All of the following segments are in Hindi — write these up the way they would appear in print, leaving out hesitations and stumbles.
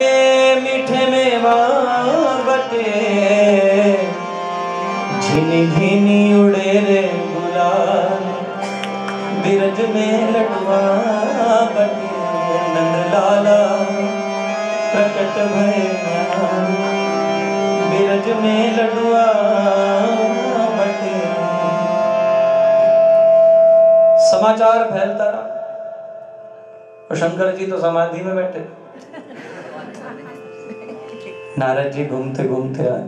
मीठे मेवा बटे झिनी झिनी उड़े रे गुलाल बिरज में लटवा बटे नंद लाला प्रकट भय बिरज में लडुआ बटे। समाचार फैलता रहा और शंकर जी तो समाधि में बैठे। नारद जी घूमते घूमते आए।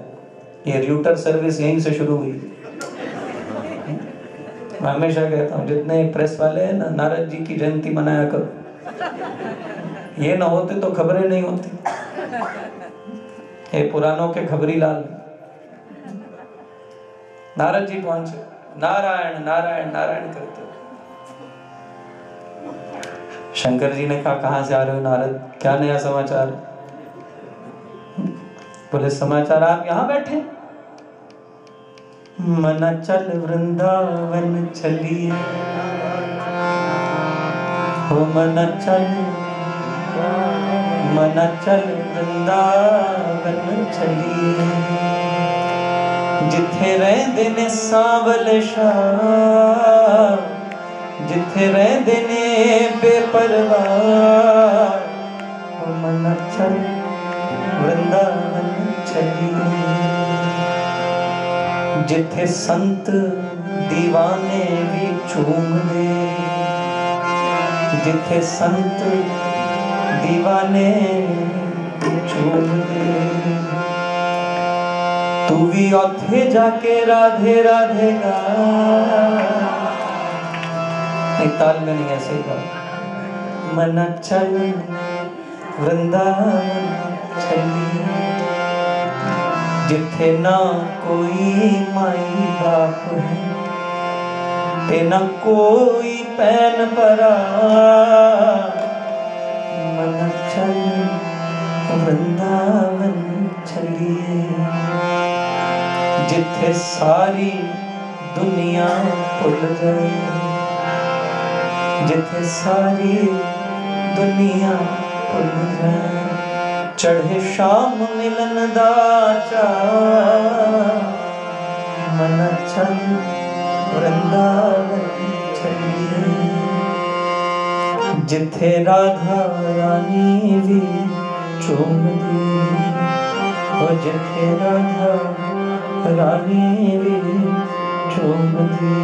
ये र्यूटर सर्विस यहीं से शुरू हुई। मैं हमेशा कहता हूँ जितने प्रेस वाले हैं ना, नारद जी की जयंती मनाया करो। ये ना होते तो खबरें नहीं होती। ये पुरानों के खबरी लाल नारद जी पहुंचे, नारायण नारायण नारायण करते। शंकर जी ने कहा कहां से आ रहे हो नारद, क्या नया समाचार? बोले समाचार आप यहाँ बैठे। मना चल वृंदावन चलिए, हो मना चल वृंदावन चलिए। जिथे रहंदे ने सांवल शाह, जिथे रहंदे ने बेपरवाह, हो मना चल वृंदावन चलिए। जिथे संत दीवाने भी चूम दे, जिथे संत दीवाने भी चूम दे, तू भी औथे जाके राधे राधे गा। नहीं ताल में नहीं, ऐसे ही गा। मना चल वृंदावन चलिए। जिथे ना कोई माई बाप है, ते ना कोई पैन परा, मन चल वृंदावन चलिए। जिथे सारी दुनिया भुल जाए, जिथे सारी दुनिया भुल जाए। चढ़े शाम मिलन दा चाअ, मन चल वृंदावन चलिए। जिथे राधा रानी भी चूम दी, ओ जिथे राधा रानी भी चूम दी।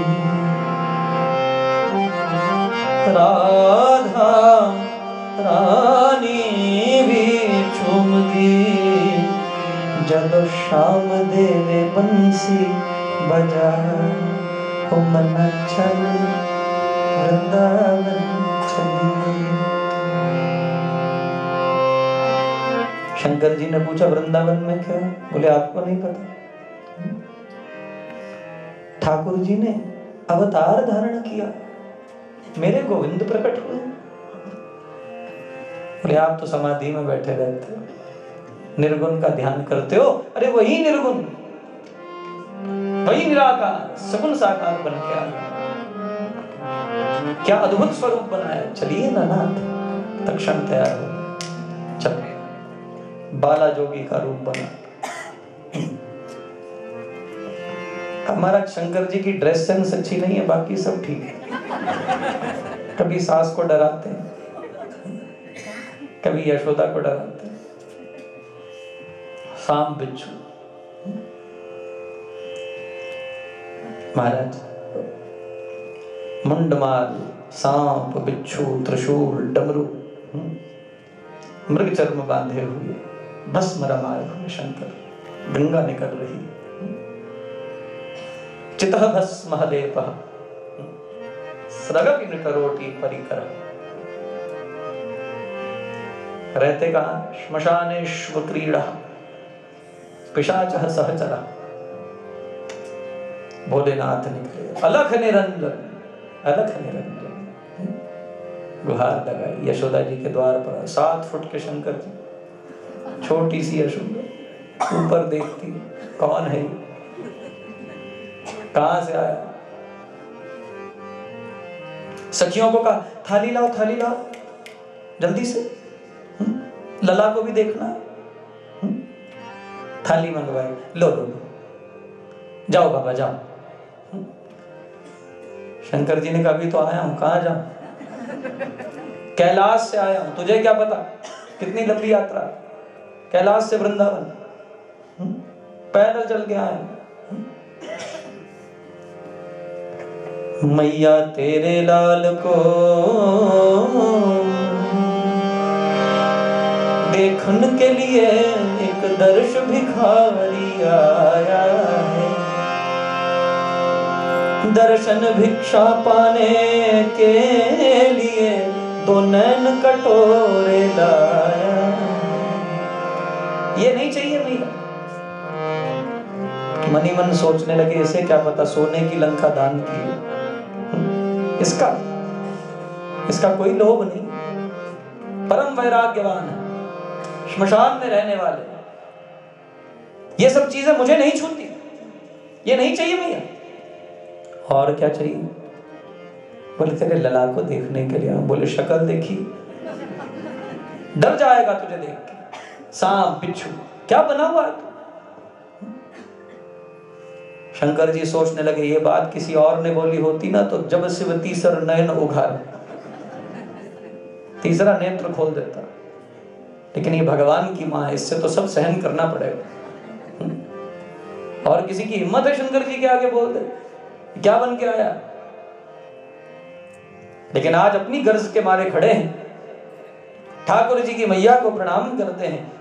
राधा रानी भी चूम दी, जब शाम देवे बंसी बजा, हो मन चल वृंदावन चलिए। शंकर जी ने पूछा वृंदावन में क्या? बोले आपको नहीं पता। ठाकुर जी ने अवतार धारण किया, मेरे गोविंद प्रकट हुए। बोले आप तो समाधि में बैठे रहते हो, निर्गुण का ध्यान करते हो। अरे वही निर्गुण, वही निराकार सगुण साकार बन के आ गया। क्या अद्भुत स्वरूप बनाया। चलिए ना नाथ, तत्क्षण तैयार हो। चल बाला जोगी का रूप बना। हमारा शंकर जी की ड्रेस सेंस अच्छी नहीं है, बाकी सब ठीक है। कभी सास को डराते हैं, कभी यशोदा को डराते हैं। सांप बिच्छू महाराज, मुंडमाल, सांप बिच्छू त्रिशूल डमरू, मृग चर्म बांधे हुए, भस्म रमाए हुए शंकर, गंगा निकल रही। चितः भस्म हलेपः स्रगपि निकरोटी परिकर। रहते कहाँ? श्मशानेष्व क्रीड़ा पिशाचः सहचरः। भोलेनाथ निकले, अलख निरंजन, अलख निरंजन। गुहार लगाई यशोदा जी के द्वार पर। 7 फुट के शंकर जी, छोटी सी यशोदा ऊपर देखती, कौन है, कहां से आया। सखियों को कहा थाली लाओ जल्दी से। लला को भी देखना। थाली मंगवाई, लो लो लो, जाओ बाबा जाओ। शंकर जी ने कहा अभी तो आया हूं, कहां जाऊं, कैलाश से आया हूं, तुझे क्या पता कितनी लंबी यात्रा, कैलाश से वृंदावन पैदल चल के आया। मैया तेरे लाल को देखने के लिए एक दर्श भिखारी आया है, दर्शन भिक्षा पाने के लिए दो नैन कटोरे लाया। ये नहीं चाहिए मैया। मनी मन सोचने लगे इसे क्या पता सोने की लंका दान की, इसका कोई लोभ नहीं, परम वैराग्यवान है, श्मशान में रहने वाले। ये सब चीजें मुझे नहीं छूती, ये नहीं चाहिए मैया। और क्या चाहिए? बोले तेरे लला को देखने के लिए। बोले शक्ल देखी, डर जाएगा तुझे देख के, सांप बिच्छू क्या बना हुआ है। शंकर जी सोचने लगे ये बात किसी और ने बोली होती ना तो जब शिव तीसर नयन उघार, तीसरा नेत्र खोल देता, लेकिन ये भगवान की मां है, इससे तो सब सहन करना पड़ेगा। और किसी की हिम्मत है शंकर जी के आगे बोल दे क्या बन के आया। लेकिन आज अपनी गर्ज के मारे खड़े हैं, ठाकुर जी की मैया को प्रणाम करते हैं।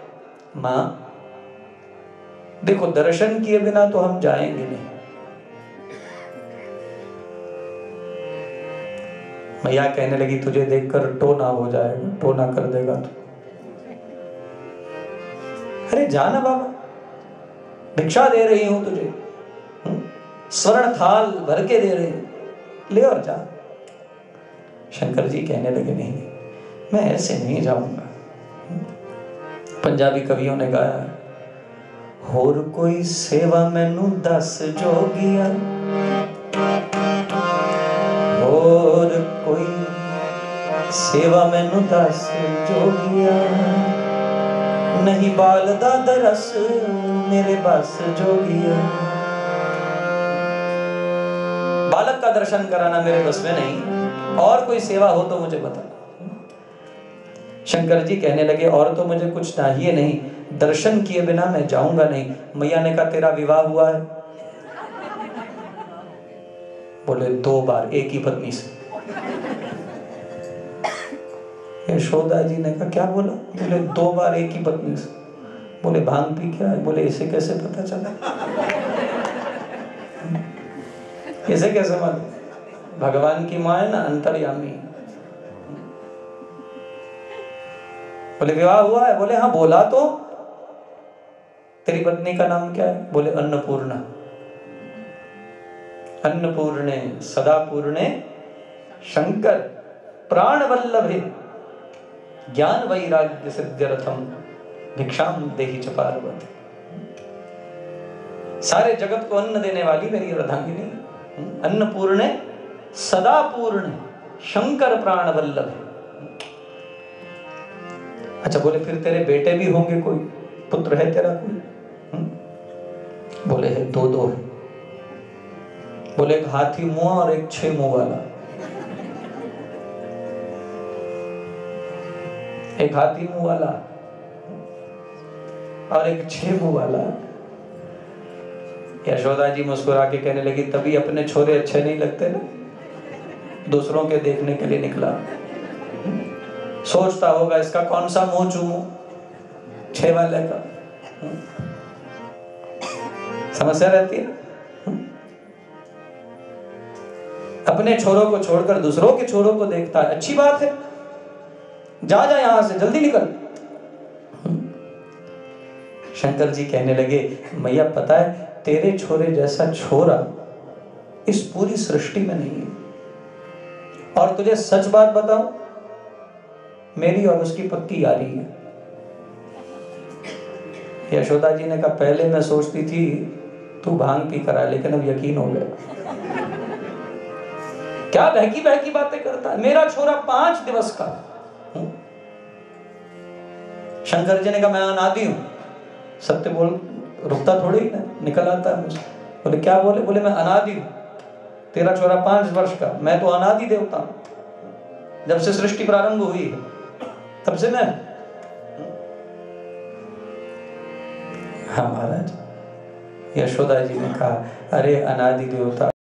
मां देखो दर्शन किए बिना तो हम जाएंगे नहीं। मैया कहने लगी तुझे देखकर टोना हो जाएगा, टोना कर देगा तू। अरे जाना बाबा, भिक्षा दे रही हूं तुझे, स्वर्ण थाल भर के दे रही हूं, ले और जा। शंकर जी कहने लगे नहीं मैं ऐसे नहीं जाऊंगा। पंजाबी कवियों ने गाया होर कोई सेवा मैनू दस जोगिया, होर कोई सेवा मैनू दस जोगिया, नहीं बालदा दरस मेरे बस जोगिया। बालक का दर्शन कराना मेरे बस में नहीं, और कोई सेवा हो तो मुझे बता। शंकर जी कहने लगे और तो मुझे कुछ चाहिए नहीं, दर्शन किए बिना मैं जाऊंगा नहीं। मैया ने कहा तेरा विवाह हुआ है? बोले 2 बार एक ही पत्नी से। यशोदा जी ने कहा क्या बोला? बोले 2 बार एक ही पत्नी से। बोले भांग पी क्या है? बोले इसे कैसे पता चला? इसे कैसे मालूम? भगवान की मां है ना, अंतर्यामी। बोले विवाह हुआ है? बोले हाँ। बोला तो तेरी पत्नी का नाम क्या है? बोले अन्नपूर्णा। अन्नपूर्णे सदा पूर्णे शंकर प्राण वल्लभे ज्ञान वैराग्य सिद्ध्यर्थम भिक्षाम देहि च पार्वती। सारे जगत को अन्न देने वाली मेरी अर्धांगिनी अन्नपूर्णे सदा पूर्ण शंकर प्राण वल्लभ। अच्छा बोले फिर तेरे बेटे भी होंगे, कोई पुत्र है तेरा कोई? बोले है 2 है। बोले एक हाथी मुंह और एक 6 मुंह वाला। एक हाथी मुंह वाला और एक 6 मुंह वाला। यशोदा जी मुस्कुरा के कहने लगी तभी अपने छोरे अच्छे नहीं लगते ना, दूसरों के देखने के लिए निकला। सोचता होगा इसका कौन सा मुंह चूमूं, 6 वाले का। समस्या रहती है। अपने छोरों को छोड़कर दूसरों के छोरों को देखता है, अच्छी बात है, जा जा यहां से, जल्दी निकल। शंकर जी कहने लगे मैया पता है तेरे छोरे जैसा छोरा इस पूरी सृष्टि में नहीं है। और तुझे सच बात बताऊं, मेरी और उसकी पक्की यारी है। यशोदा जी ने कहा पहले मैं सोचती थी तू भांग पी कर आया, लेकिन अब यकीन हो गया। क्या बहकी बहकी बातें करता है। मेरा छोरा 5 दिवस का। शंकर जी ने कहा मैं अनादि हूँ। सत्य बोल रुकता थोड़ी ही ना, निकल आता है मुझसे। बोले क्या बोले? बोले मैं अनादि हूँ। तेरा छोरा 5 वर्ष का, मैं तो अनादि देवता हूँ। जब से सृष्टि प्रारंभ हुई है तब से मैं। हाँ महाराज, यशोदा जी ने कहा अरे अनादि देवता